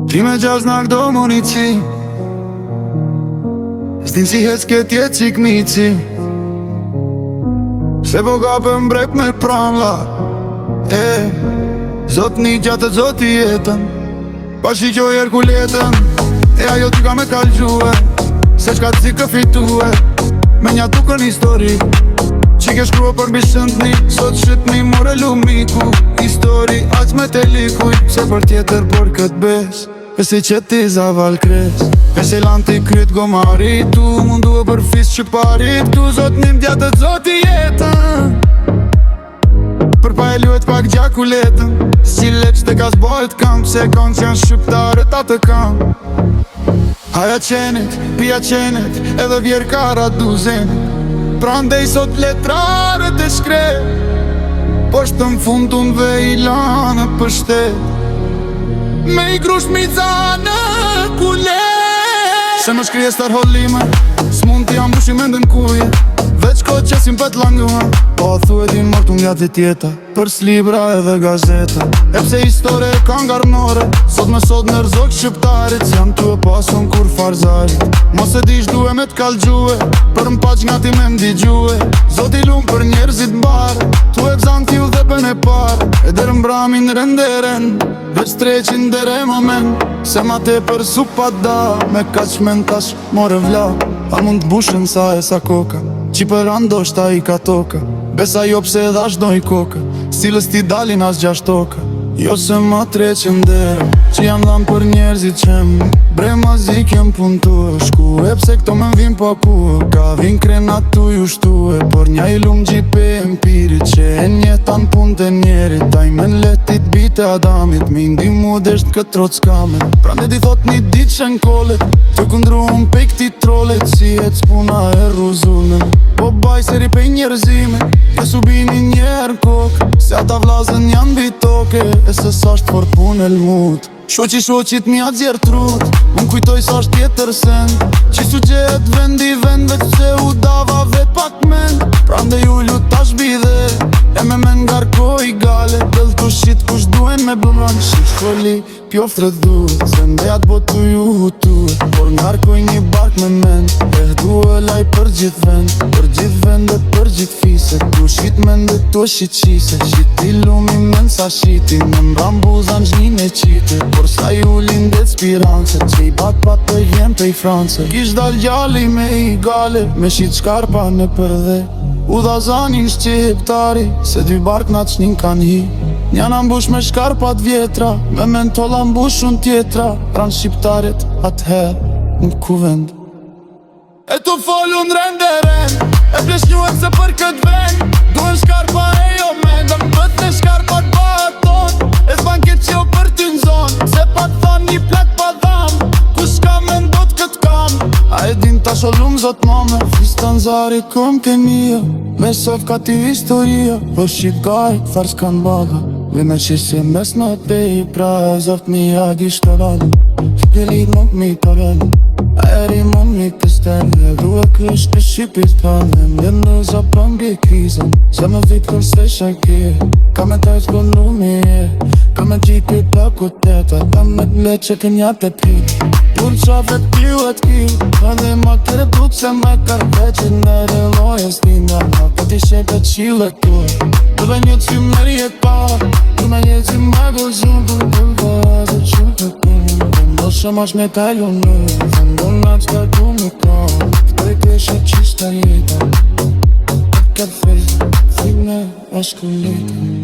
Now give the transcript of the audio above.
Ti me gjash në këdo munici, s'tin si hec këtë jetë qik mici, se po kapëm brek me pramla. Zot një gjatë zot i jetën, pa shqo Herkuletën, ajo ty ka me kalgjue, se shka të zikë fitue, me nja tukën histori, që ke shkrua për bishëndni, sot shqipni more lumiku, histori aq me te likuj, se për tjetër për këtë bes, pesi që ti zaval kres, pesi lan t'i kryt gomari, tu mundu e për fis që parit, tu zot një mdjatë zot i jetën, për pa e luet pak gjakuletën, si leq të ka zbojt kam, se kanë që janë shqiptarët atë kam. Haja qenit, pia qenit, edhe vjer kara duzenit, prandej sot letrarët e shkret, poshtë në fundun dhe i lanë për shtet, me i grush miza në kulet. Se më shkrije star hollime, s'mund t'i ambushi me ndën kuje, veç ko qesim pët langua, po thu e din mortu nga të tjeta, për s'libra edhe gazeta, e pse historie e kanë garnore, sot me sot në rzok shqiptarit, jam tu e pasun kur farzarit, mos e dish duhe me t'kalgjue, për m'paq nga ti me m'digjue, zot i lumë për njerëzit barë, tu e vzan t'ju dhe për ne parë, e der mbramin renderen, veç treqin dere moment, se ma te për supa da, me kaqmen tash more vla, a mund t'bushën sa e sa koka, që për andoshta i ka toka, besa jo pse dhash do i koka, stilës ti dalin as gjasht toka, jo se ma treqin dere, që jam dham për njerëzit qem, bre ma zik jem pun tu e shku, e pse këto me m'vim pa ku, ka vin krenat tu ju shtu e, por nja i lumë gjipe empirit, që e njetan pun të njerit, taj men letit bite adamit, mi ndi mu desht këtë trot s'kamet, prande ti thot një dit që n'kollet, të këndru unë pe këti trollet, si e t'spuna e ruzullën, po baj seri pe njerëzime, ke subini njerë kokë, se ata vlazën janë bitoke, e se sasht for pun e l'mut, shoqit mi a dzjerë trut, unë kujtoj sasht tjetër sen, që su gjet vendi vend, veç se u dava vet pak men, prande ju lut tash bide, e me men ngarko i gale, del të shit kush duen me bëran, shit shkoli pjoftë rëdhuet, se ndejat botu ju hutuet, por ngarkoj një bark me men, e hdu e laj për gjith vend dhe për gjith fise, tu shit men dhe tu shit qise, shit i lumi men sa shiti, në mbambuzan zhnin e qite, por sa ju lindet spiranse, që i bat të jem të i France, kish dal gjalli me i gale, me shit shkarpa në përdhe, u dha zanin shqiptari, se dy bark na qnin kan hi, njana mbush me shkarpat vjetra, me mentolla mbush unë tjetra, pran shqiptarit atëher në kuvend. E tu folu në renderen, e pleshnjuem se për këtë vend, duen shkarpa e jo men, dhe mbët në shkarpat baton, e s'ban keq jo për ty n'zon, se pa t'than një plak pa dham, kush ka me ndot këtë kam, a e din ta sholum zot mame, fistan zari kom ke mija, me sof ka ti historia, po shqip gaj, far s'kan baga, ve me qisi mes në te i pra, e zoft mi agi shtaran, shpelit mok mi taran, aeri mok mi pisten, e du e krysh të shqipit kanë, më në zapën bje krizën, se më vit kër se shakir, ka me taj s'gonu mi e, ka me gjipi plaku teta, ka me le që kënja të pik, pun qafet piu e t'kiu, ka dhe ma kere buk se me karpeqin, në relojës t'inga, ka t'i shepet qile t'ur, du dhe një t'fim në rjet par, du me një t'fim me gëzun, du dhe vazë që të kun, do shumë është me talju në, do në që du më kam, për i peshe qista jeta, këtë fejt, thime është kulita.